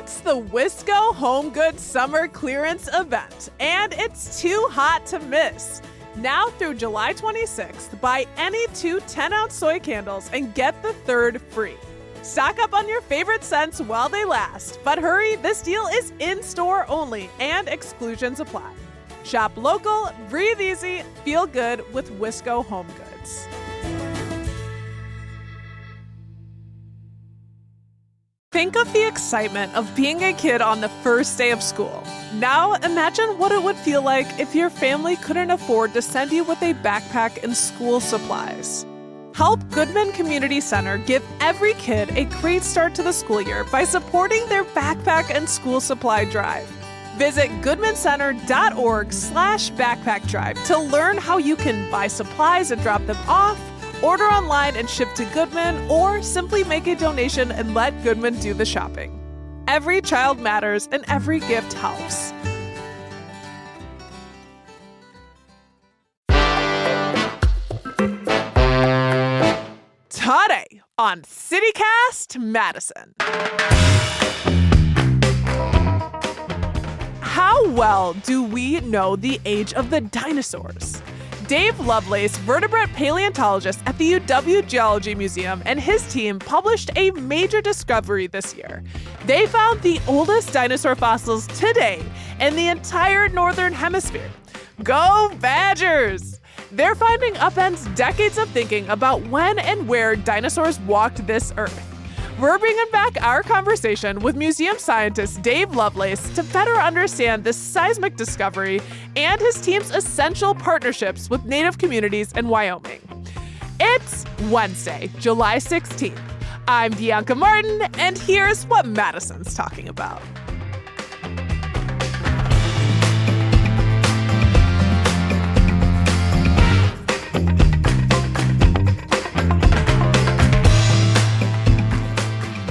It's the Wisco Home Goods Summer Clearance event, and it's too hot to miss. Now through July 26th, buy any 2 10-ounce soy candles and get the third free. Stock up on your favorite scents while they last, but hurry, this deal is in-store only and exclusions apply. Shop local, breathe easy, feel good with Wisco Home Goods. Think of the excitement of being a kid on the first day of school. Now imagine what it would feel like if your family couldn't afford to send you with a backpack and school supplies. Help Goodman Community Center give every kid a great start to the school year by supporting their backpack and school supply drive. Visit goodmancenter.org/backpack drive to learn how you can buy supplies and drop them off, order online and ship to Goodman, or simply make a donation and let Goodman do the shopping. Every child matters and every gift helps. Today on CityCast Madison. How well do we know the age of the dinosaurs? Dave Lovelace, vertebrate paleontologist at the UW Geology Museum, and his team published a major discovery this year. They found the oldest dinosaur fossils today in the entire northern hemisphere. Go Badgers! Their finding upends decades of thinking about when and where dinosaurs walked this earth. We're bringing back our conversation with museum scientist Dave Lovelace to better understand this seismic discovery and his team's essential partnerships with Native communities in Wyoming. It's Wednesday, July 16th. I'm Bianca Martin, and here's what Madison's talking about.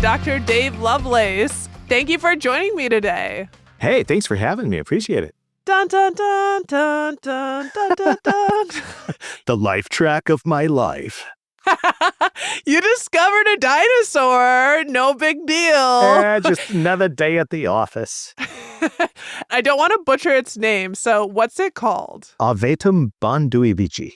Dr. Dave Lovelace, thank you for joining me today. Hey, thanks for having me. Appreciate it. Dun, dun, dun, dun, dun, dun, dun, dun. The life track of my life. You discovered a dinosaur. No big deal. Just another day at the office. I don't want to butcher its name, so what's it called? Avetum bonduivici.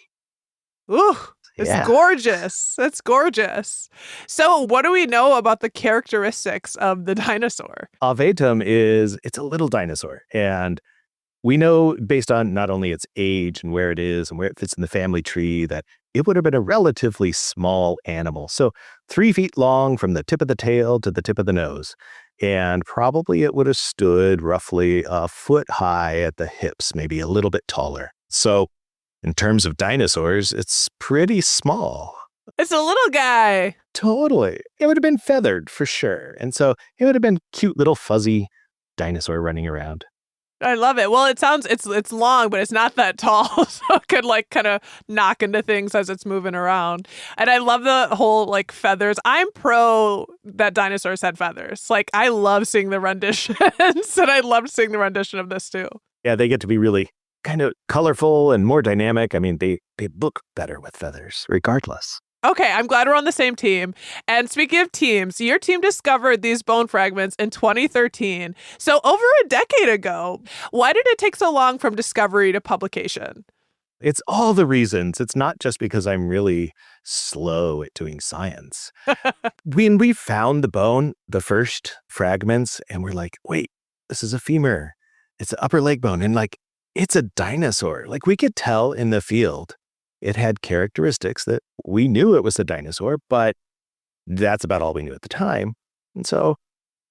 Ooh. It's gorgeous. It's gorgeous. So what do we know about the characteristics of the dinosaur? Avetum it's a little dinosaur. And we know based on not only its age and where it is and where it fits in the family tree that it would have been a relatively small animal. So 3 feet long from the tip of the tail to the tip of the nose. And probably it would have stood roughly a foot high at the hips, maybe a little bit taller. So in terms of dinosaurs, it's pretty small. It's a little guy. Totally. It would have been feathered for sure. And so it would have been cute little fuzzy dinosaur running around. I love it. Well, it's long, but it's not that tall. So it could kind of knock into things as it's moving around. And I love the whole feathers. I'm pro that dinosaurs had feathers. I love seeing the renditions and I loved seeing the rendition of this too. Yeah, they get to be really kind of colorful and more dynamic. I mean, they look better with feathers, regardless. Okay, I'm glad we're on the same team. And speaking of teams, your team discovered these bone fragments in 2013. So over a decade ago. Why did it take so long from discovery to publication? It's all the reasons. It's not just because I'm really slow at doing science. When we found the bone, the first fragments, and we're like, wait, this is a femur. It's an upper leg bone. And it's a dinosaur. We could tell in the field it had characteristics that we knew it was a dinosaur, but that's about all we knew at the time. And so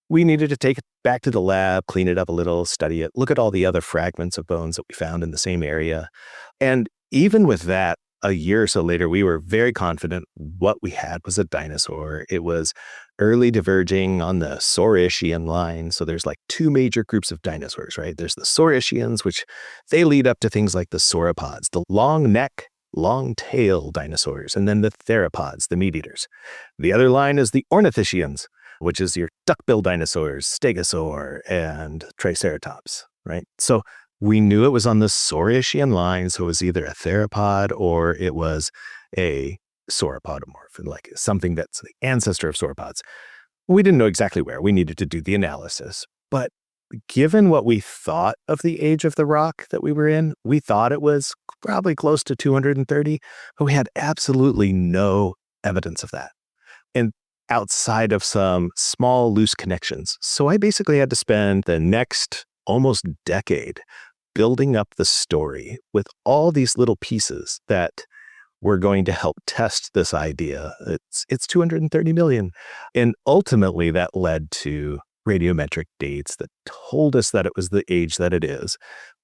we needed to take it back to the lab, clean it up a little, study it, look at all the other fragments of bones that we found in the same area. And even with that, a year or so later, we were very confident what we had was a dinosaur. It was early diverging on the Saurischian line. So there's 2 major groups of dinosaurs, right? There's the Saurischians, which they lead up to things like the sauropods, the long neck, long tail dinosaurs, and then the theropods, the meat eaters. The other line is the Ornithischians, which is your duckbill dinosaurs, Stegosaur and Triceratops, right? So we knew it was on the Saurischian line, so it was either a theropod or it was a sauropodomorph, something that's the ancestor of sauropods. We didn't know exactly where. We needed to do the analysis. But given what we thought of the age of the rock that we were in, we thought it was probably close to 230, but we had absolutely no evidence of that. And outside of some small loose connections. So I basically had to spend the next almost decade building up the story with all these little pieces that were going to help test this idea. It's 230 million. And ultimately that led to radiometric dates that told us that it was the age that it is.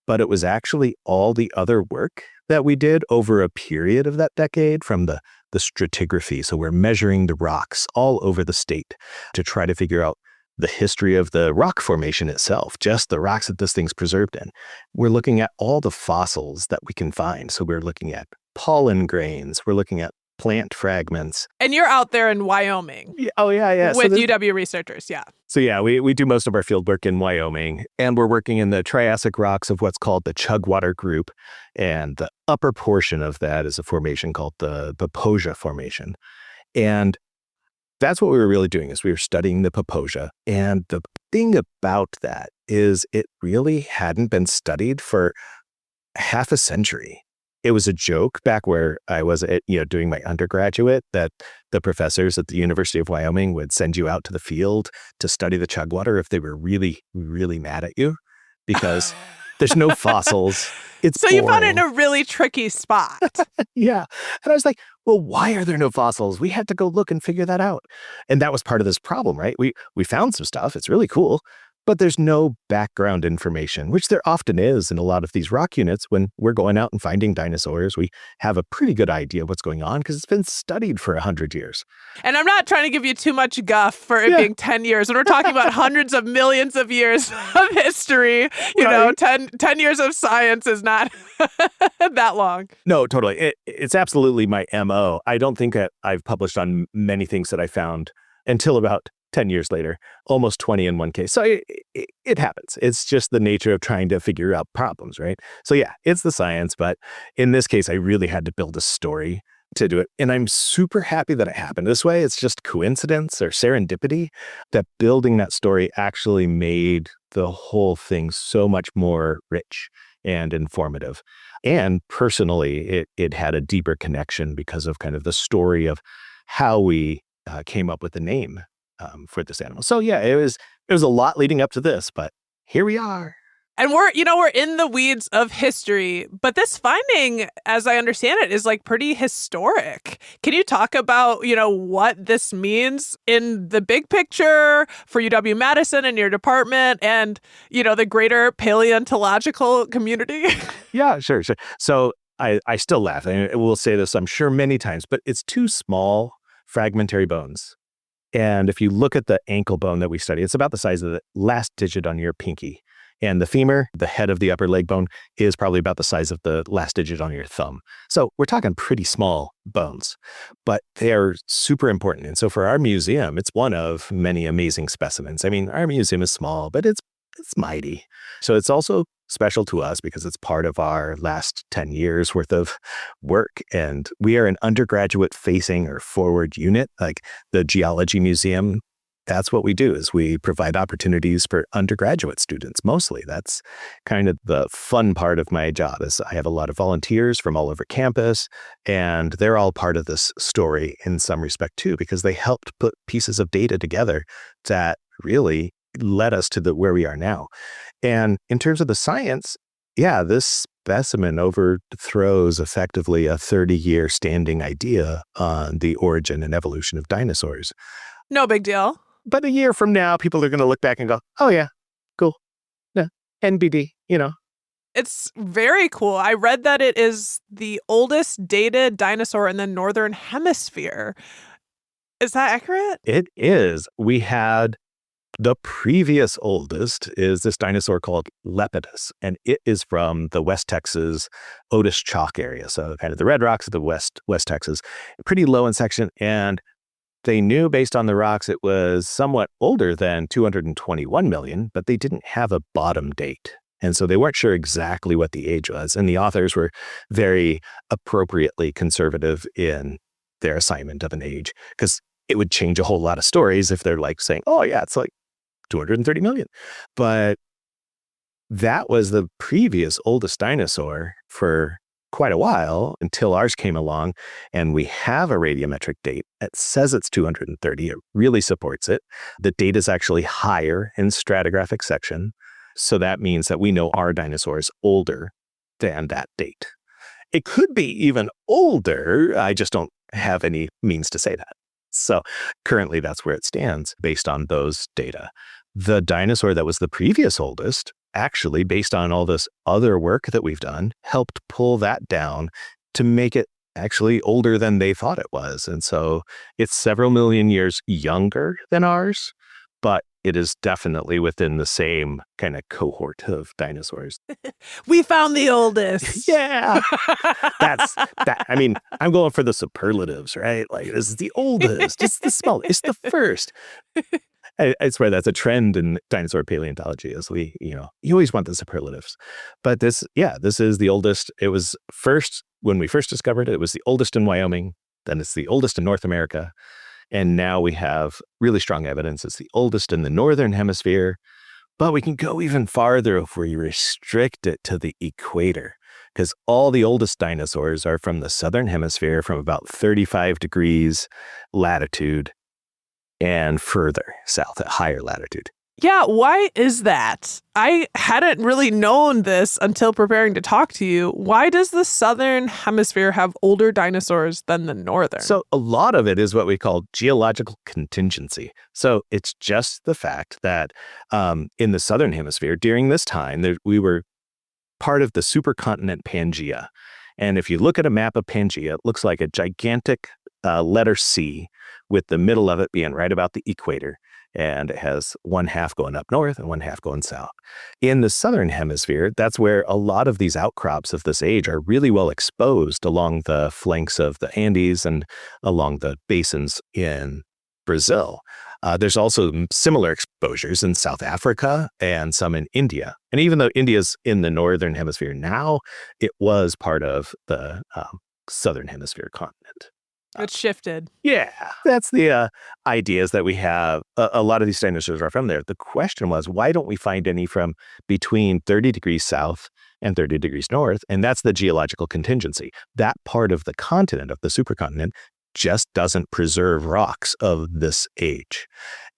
But it was actually all the other work that we did over a period of that decade from the stratigraphy. So we're measuring the rocks all over the state to try to figure out the history of the rock formation itself, just the rocks that this thing's preserved in. We're looking at all the fossils that we can find. So we're looking at pollen grains. We're looking at plant fragments. And you're out there in Wyoming. Yeah, oh, yeah. With UW researchers, yeah. So yeah, we do most of our field work in Wyoming, and we're working in the Triassic rocks of what's called the Chugwater Group. And the upper portion of that is a formation called the Paposia Formation. And that's what we were really doing, is we were studying the Paposia. And the thing about that is it really hadn't been studied for half a century. It was a joke back where I was doing my undergraduate, that the professors at the University of Wyoming would send you out to the field to study the Chugwater if they were really, really mad at you, because there's no fossils. It's so boring. You found it in a really tricky spot. Yeah. And I was like, well, why are there no fossils? We had to go look and figure that out. And that was part of this problem, right? We found some stuff. It's really cool. But there's no background information, which there often is in a lot of these rock units. When we're going out and finding dinosaurs, we have a pretty good idea of what's going on because it's been studied for 100 years. And I'm not trying to give you too much guff for it being 10 years. When we're talking about hundreds of millions of years of history, you know, 10 years of science is not that long. No, totally. It's absolutely my MO. I don't think that I've published on many things that I found until about 10 years later, almost 20 in one case. So it happens. It's just the nature of trying to figure out problems, right? So yeah, it's the science, but in this case, I really had to build a story to do it. And I'm super happy that it happened this way. It's just coincidence or serendipity that building that story actually made the whole thing so much more rich and informative. And personally, it had a deeper connection because of kind of the story of how we came up with the name for this animal. So yeah, it was a lot leading up to this, but here we are. And we're in the weeds of history, but this finding, as I understand it, is like pretty historic. Can you talk about, what this means in the big picture for UW-Madison and your department and, the greater paleontological community? Yeah, sure. So I still laugh. I will say this, I'm sure, many times, but it's two small fragmentary bones. And if you look at the ankle bone that we study, it's about the size of the last digit on your pinky. And the femur, the head of the upper leg bone, is probably about the size of the last digit on your thumb. So we're talking pretty small bones, but they are super important. And so for our museum, it's one of many amazing specimens. I mean, our museum is small, but it's mighty. So it's also special to us because it's part of our last 10 years worth of work. And we are an undergraduate facing or forward unit, like the geology museum. That's what we do, is we provide opportunities for undergraduate students. Mostly that's kind of the fun part of my job. Is I have a lot of volunteers from all over campus, and they're all part of this story in some respect too, because they helped put pieces of data together that really led us to where we are now. And in terms of the science, yeah, this specimen overthrows effectively a 30-year standing idea on the origin and evolution of dinosaurs. No big deal. But a year from now, people are going to look back and go, oh yeah, cool. Yeah, NBD, It's very cool. I read that it is the oldest dated dinosaur in the northern hemisphere. Is that accurate? It is. We had the previous oldest is this dinosaur called Lepidus, and it is from the West Texas Otis Chalk area. So kind of the red rocks of the West Texas, pretty low in section. And they knew based on the rocks it was somewhat older than 221 million, but they didn't have a bottom date. And so they weren't sure exactly what the age was. And the authors were very appropriately conservative in their assignment of an age, because it would change a whole lot of stories if they're like saying, oh yeah, it's like 230 million. But that was the previous oldest dinosaur for quite a while until ours came along, and we have a radiometric date that says it's 230. It really supports it. The date is actually higher in stratigraphic section. So that means that we know our dinosaur is older than that date. It could be even older. I just don't have any means to say that. So currently that's where it stands based on those data. The dinosaur that was the previous oldest, actually, based on all this other work that we've done, helped pull that down to make it actually older than they thought it was. And so it's several million years younger than ours, but it is definitely within the same kind of cohort of dinosaurs. We found the oldest. Yeah. That's that. I mean, I'm going for the superlatives, right? Like, this is the oldest. It's the smallest. It's the first. I swear that's a trend in dinosaur paleontology is you always want the superlatives. But this is the oldest. It was first, when we first discovered it, it was the oldest in Wyoming. Then it's the oldest in North America. And now we have really strong evidence it's the oldest in the northern hemisphere. But we can go even farther if we restrict it to the equator, because all the oldest dinosaurs are from the southern hemisphere, from about 35 degrees latitude and further south at higher latitude. Yeah, why is that? I hadn't really known this until preparing to talk to you. Why does the southern hemisphere have older dinosaurs than the northern? So a lot of it is what we call geological contingency. So it's just the fact that in the southern hemisphere, during this time, we were part of the supercontinent Pangaea. And if you look at a map of Pangaea, it looks like a gigantic letter C, with the middle of it being right about the equator. And it has one half going up north and one half going south. In the southern hemisphere, that's where a lot of these outcrops of this age are really well exposed along the flanks of the Andes and along the basins in Brazil. There's also similar exposures in South Africa and some in India. And even though India's in the northern hemisphere now, it was part of the southern hemisphere continent. It's shifted. Yeah, that's the ideas that we have. A lot of these dinosaurs are from there. The question was, why don't we find any from between 30 degrees south and 30 degrees north? And that's the geological contingency. That part of the continent, of the supercontinent, just doesn't preserve rocks of this age.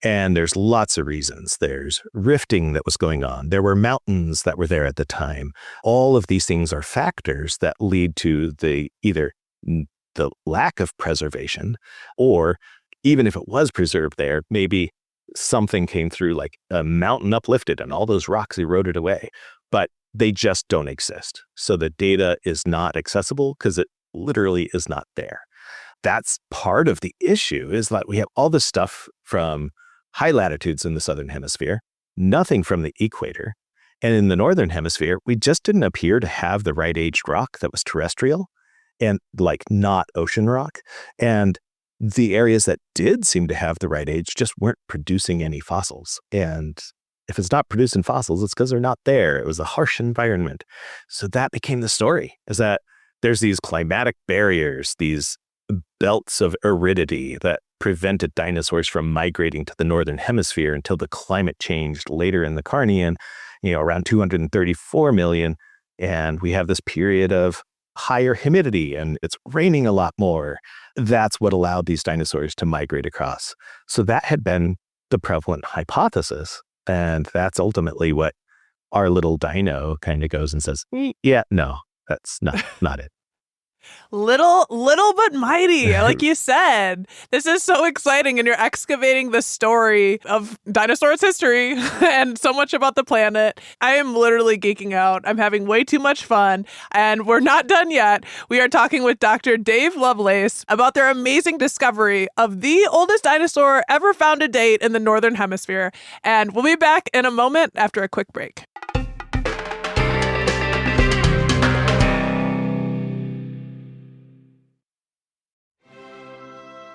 And there's lots of reasons. There's rifting that was going on. There were mountains that were there at the time. All of these things are factors that lead to either the lack of preservation, or even if it was preserved there, maybe something came through, like a mountain uplifted and all those rocks eroded away, but they just don't exist. So the data is not accessible because it literally is not there. That's part of the issue, is that we have all this stuff from high latitudes in the southern hemisphere, nothing from the equator. And in the northern hemisphere, we just didn't appear to have the right aged rock that was terrestrial and like not ocean rock. And the areas that did seem to have the right age just weren't producing any fossils. And if it's not producing fossils, it's because they're not there. It was a harsh environment. So that became the story, is that there's these climatic barriers, these belts of aridity that prevented dinosaurs from migrating to the northern hemisphere until the climate changed later in the Carnian, around 234 million. And we have this period of higher humidity and it's raining a lot more. That's what allowed these dinosaurs to migrate across. So that had been the prevalent hypothesis. And that's ultimately what our little dino kind of goes and says, yeah, no, that's not it. Little but mighty, like you said. This is so exciting, and you're excavating the story of dinosaurs' history and so much about the planet. I am literally geeking out. I'm having way too much fun, and we're not done yet. We are talking with Dr. Dave Lovelace about their amazing discovery of the oldest dinosaur ever found to date in the Northern Hemisphere. And we'll be back in a moment after a quick break.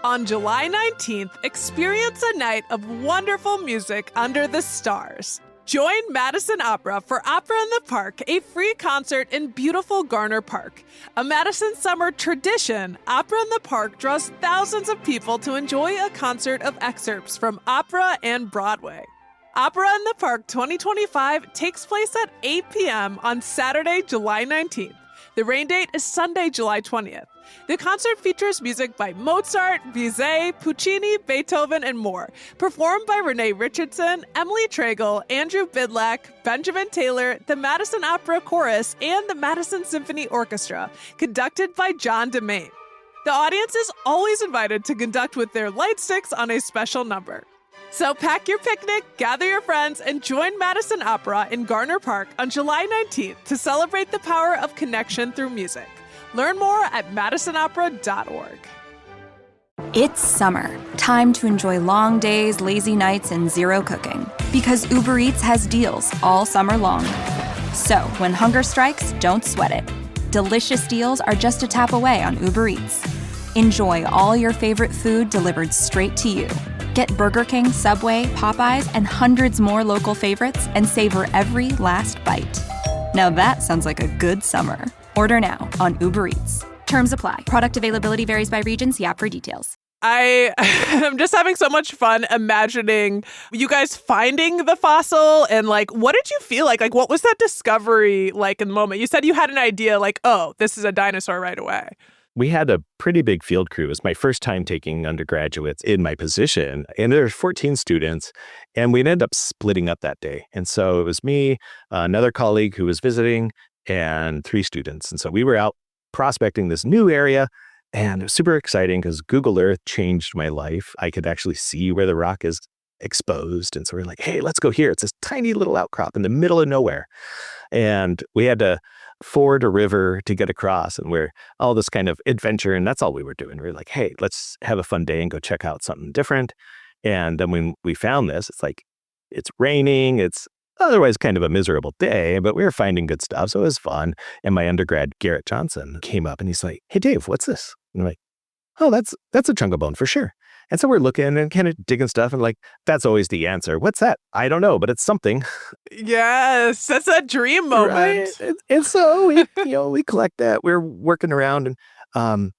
On July 19th, experience a night of wonderful music under the stars. Join Madison Opera for Opera in the Park, a free concert in beautiful Garner Park. A Madison summer tradition, Opera in the Park draws thousands of people to enjoy a concert of excerpts from opera and Broadway. Opera in the Park 2025 takes place at 8 p.m. on Saturday, July 19th. The rain date is Sunday, July 20th. The concert features music by Mozart, Bizet, Puccini, Beethoven, and more, performed by Renee Richardson, Emily Tragle, Andrew Bidlack, Benjamin Taylor, the Madison Opera Chorus, and the Madison Symphony Orchestra, conducted by John DeMaine. The audience is always invited to conduct with their light sticks on a special number. So pack your picnic, gather your friends, and join Madison Opera in Garner Park on July 19th to celebrate the power of connection through music. Learn more at madisonopera.org. It's summer. Time to enjoy long days, lazy nights, and zero cooking. Because Uber Eats has deals all summer long. So when hunger strikes, don't sweat it. Delicious deals are just a tap away on Uber Eats. Enjoy all your favorite food delivered straight to you. Get Burger King, Subway, Popeyes, and hundreds more local favorites and savor every last bite. Now that sounds like a good summer. Order now on Uber Eats. Terms apply. Product availability varies by region. See app for details. I am just having so much fun imagining you guys finding the fossil and like, what did you feel like? Like, what was that discovery like in the moment? You said you had an idea like, oh, this is a dinosaur right away. We had a pretty big field crew. It was my first time taking undergraduates in my position. And there were 14 students, and we ended up splitting up that day. And so it was me, another colleague who was visiting, and 3 students. And so we were out prospecting this new area, and it was super exciting because Google Earth changed my life. I could actually see where the rock is exposed. And so we're like, hey, let's go here. It's this tiny little outcrop in the middle of nowhere. And we had to ford a river to get across, and we're all this kind of adventure, and that's all we were doing. We were like, hey, let's have a fun day and go check out something different. And then when we found this, it's like, it's raining, it's otherwise kind of a miserable day, but we were finding good stuff, so it was fun. And my undergrad, Garrett Johnson, came up and he's like, hey, Dave, what's this? And I'm like, oh, that's a chunk of bone for sure. And so we're looking and kind of digging stuff, and like, that's always the answer. What's that? I don't know, but it's something. Yes, that's a dream moment. Right? And so we collect that. We're working around and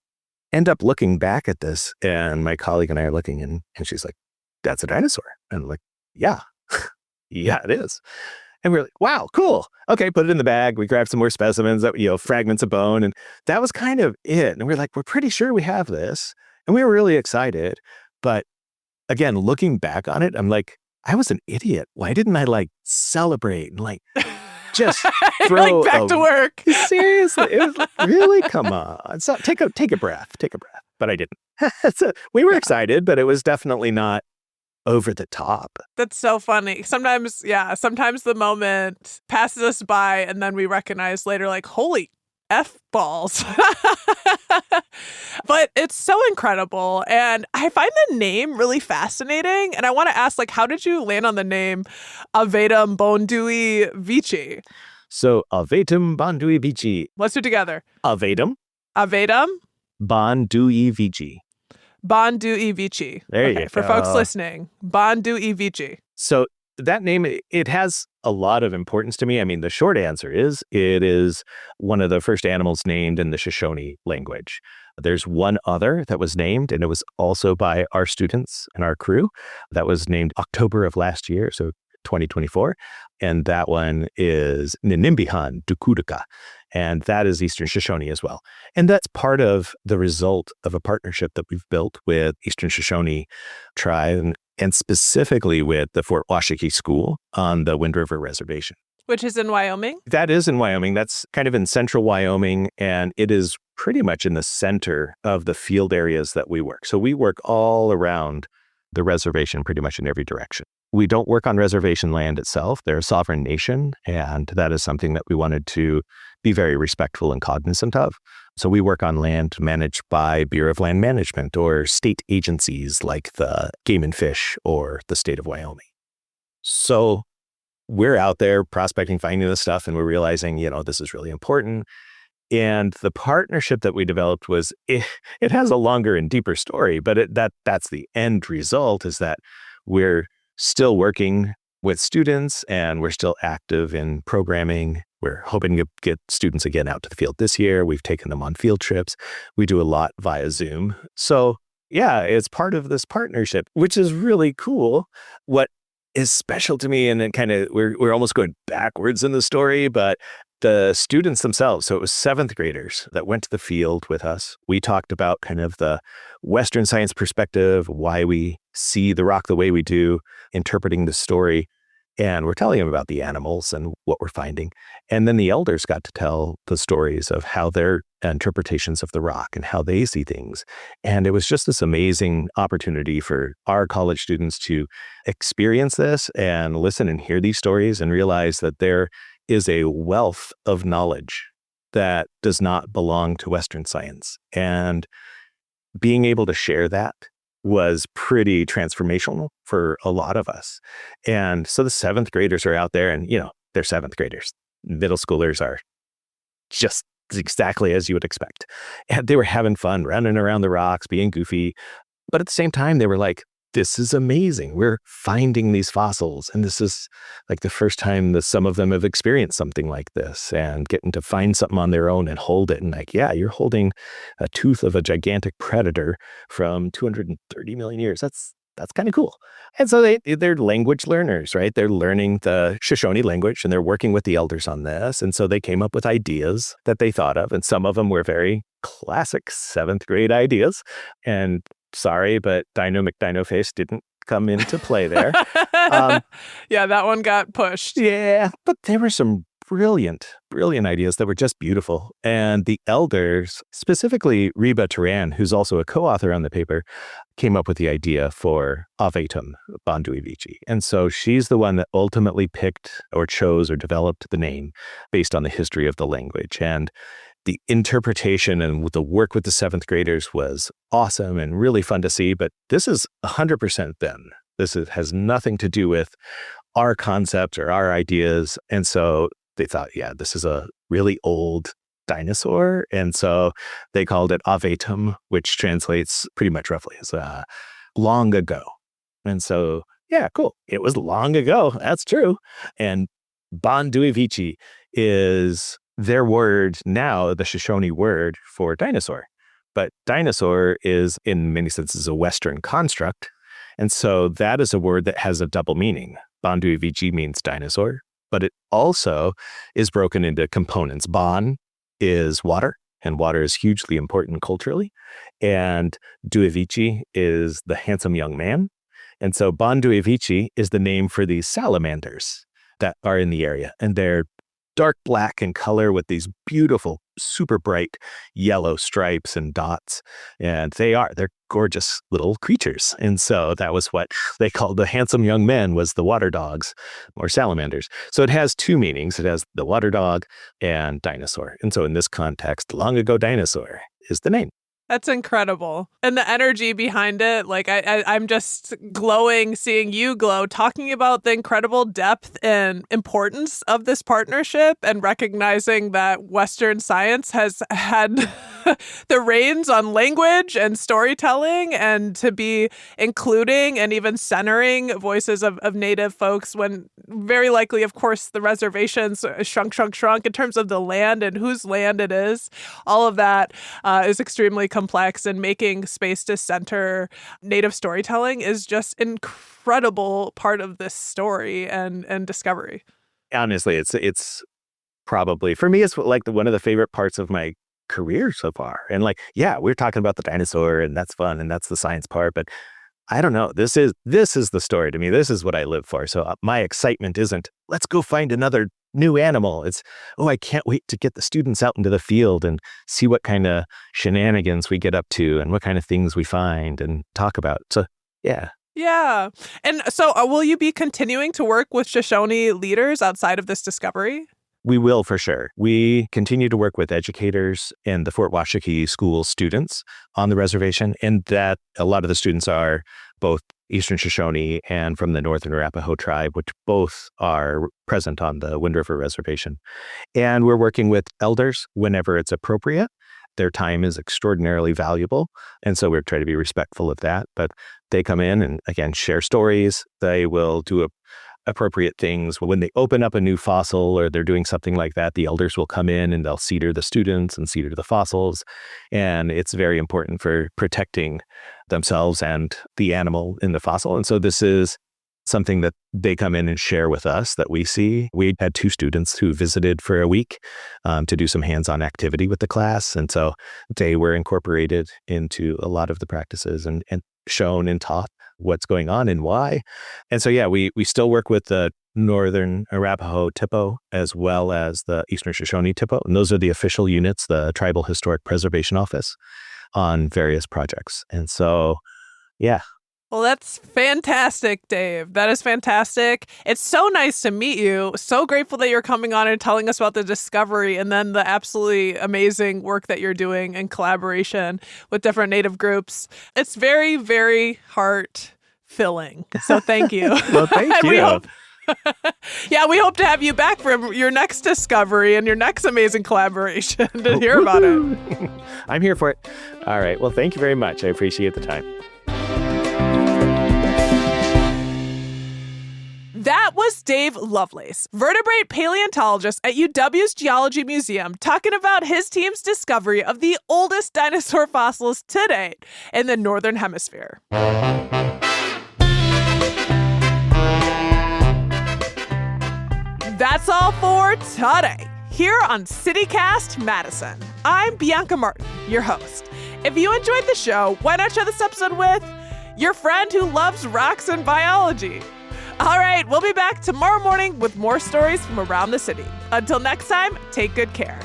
end up looking back at this. And my colleague and I are looking, and she's like, that's a dinosaur. And I'm like, yeah, yeah, it is. And we're like, wow, cool. Okay, put it in the bag. We grabbed some more specimens, fragments of bone. And that was kind of it. And we're like, we're pretty sure we have this. And we were really excited. But again, looking back on it, I'm like, I was an idiot. Why didn't I celebrate and just throw like back to work? Seriously, it was like, really? Come on. So take a breath. But I didn't. So we were excited, but it was definitely not over the top. That's so funny. Sometimes the moment passes us by and then we recognize later, like, holy F balls. But it's so incredible. And I find the name really fascinating. And I want to ask, how did you land on the name Avetum Bondui Vici? So Avetum Bondui Vici. Let's do it together. Avetum Bondui Vici. Bondui Vici. There you go. For folks listening, Bondui Vici. So that name, it has a lot of importance to me. I mean, the short answer is it is one of the first animals named in the Shoshone language. There's one other that was named, and it was also by our students and our crew. That was named October of last year, so 2024. And that one is Ninimbihan Dukuduka. And that is Eastern Shoshone as well. And that's part of the result of a partnership that we've built with Eastern Shoshone tribe and specifically with the Fort Washakie School on the Wind River Reservation. Which is in Wyoming? That is in Wyoming. That's kind of in central Wyoming, and it is pretty much in the center of the field areas that we work. So we work all around the reservation pretty much in every direction. We don't work on reservation land itself. They're a sovereign nation, and that is something that we wanted to be very respectful and cognizant of. So we work on land managed by Bureau of Land Management or state agencies like the Game and Fish or the state of Wyoming. So we're out there prospecting, finding this stuff, and we're realizing, this is really important. And the partnership that we developed was, it has a longer and deeper story, but that's the end result, is that we're still working with students, and we're still active in programming. We're hoping to get students again out to the field this year. We've taken them on field trips. We do a lot via Zoom. So yeah, it's part of this partnership, which is really cool. What is special to me, and then kind of we're almost going backwards in the story, but the students themselves, so it was 7th graders that went to the field with us. We talked about kind of the Western science perspective, why we see the rock the way we do, interpreting the story. And we're telling them about the animals and what we're finding. And then the elders got to tell the stories of how their interpretations of the rock and how they see things. And it was just this amazing opportunity for our college students to experience this and listen and hear these stories and realize that there is a wealth of knowledge that does not belong to Western science. And being able to share that was pretty transformational for a lot of us. And so the 7th graders are out there, and, they're 7th graders. Middle schoolers are just exactly as you would expect. And they were having fun, running around the rocks, being goofy. But at the same time, they were like, this is amazing. We're finding these fossils. And this is like the first time that some of them have experienced something like this, and getting to find something on their own and hold it. And like, yeah, you're holding a tooth of a gigantic predator from 230 million years. That's kind of cool. And so they're language learners, right? They're learning the Shoshone language, and they're working with the elders on this. And so they came up with ideas that they thought of. And some of them were very classic 7th grade ideas. And sorry, but Dino McDinoface didn't come into play there. Yeah, that one got pushed. Yeah, but there were some brilliant ideas that were just beautiful. And the elders, specifically Reba Turan, who's also a co-author on the paper, came up with the idea for Avetum, Bandui Vici. And so she's the one that ultimately picked or chose or developed the name based on the history of the language. And the interpretation and the work with the 7th graders was awesome and really fun to see. But this is 100% them. This has nothing to do with our concepts or our ideas. And so they thought, yeah, this is a really old dinosaur. And so they called it Avetum, which translates pretty much roughly as long ago. And so, yeah, cool. It was long ago. That's true. And Bandui Vici is their word now, the Shoshone word for dinosaur. But dinosaur is, in many senses, a Western construct. And so that is a word that has a double meaning. Bandui Vici means dinosaur, but it also is broken into components. Ban is water, and water is hugely important culturally. And Duivici is the handsome young man. And so Bandui Vici is the name for these salamanders that are in the area. And they're dark black in color with these beautiful, super bright yellow stripes and dots. And they're gorgeous little creatures. And so that was what they called the handsome young men, was the water dogs or salamanders. So it has two meanings. It has the water dog and dinosaur. And so in this context, long ago dinosaur is the name. That's incredible. And the energy behind it, like I'm just glowing seeing you glow, talking about the incredible depth and importance of this partnership, and recognizing that Western science has had the reins on language and storytelling, and to be including and even centering voices of Native folks, when very likely, of course, the reservations shrunk in terms of the land and whose land it is. All of that is extremely complex, and making space to center Native storytelling is just incredible part of this story and discovery. Honestly, it's probably, for me, it's like one of the favorite parts of my career so far. And like, yeah, we're talking about the dinosaur, and that's fun, and that's the science part, but I don't know. This is the story to me. This is what I live for. So my excitement isn't, let's go find another new animal. It's, I can't wait to get the students out into the field and see what kind of shenanigans we get up to and what kind of things we find and talk about. So, yeah. Yeah. And so will you be continuing to work with Shoshone leaders outside of this discovery? We will, for sure. We continue to work with educators and the Fort Washakie School students on the reservation, and that a lot of the students are both Eastern Shoshone and from the Northern Arapaho tribe, which both are present on the Wind River Reservation. And we're working with elders whenever it's appropriate. Their time is extraordinarily valuable, and so we're trying to be respectful of that. But they come in and, again, share stories. They will do appropriate things. When they open up a new fossil or they're doing something like that, the elders will come in and they'll cedar the students and cedar the fossils. And it's very important for protecting themselves and the animal in the fossil. And so this is something that they come in and share with us that we see. We had 2 students who visited for a week to do some hands-on activity with the class. And so they were incorporated into a lot of the practices and shown and taught what's going on and why. And so, yeah, we still work with the Northern Arapaho TIPO as well as the Eastern Shoshone TIPO. And those are the official units, the Tribal Historic Preservation Office, on various projects. And so, yeah. Well, that's fantastic, Dave. That is fantastic. It's so nice to meet you. So grateful that you're coming on and telling us about the discovery and then the absolutely amazing work that you're doing in collaboration with different Native groups. It's very, very heart-filling. So thank you. Well, thank you. We hope to have you back for your next discovery and your next amazing collaboration to hear about it. I'm here for it. All right. Well, thank you very much. I appreciate the time. That was Dave Lovelace, vertebrate paleontologist at UW's Geology Museum, talking about his team's discovery of the oldest dinosaur fossils to date in the Northern Hemisphere. That's all for today, here on CityCast Madison. I'm Bianca Martin, your host. If you enjoyed the show, why not share this episode with your friend who loves rocks and biology? All right, we'll be back tomorrow morning with more stories from around the city. Until next time, take good care.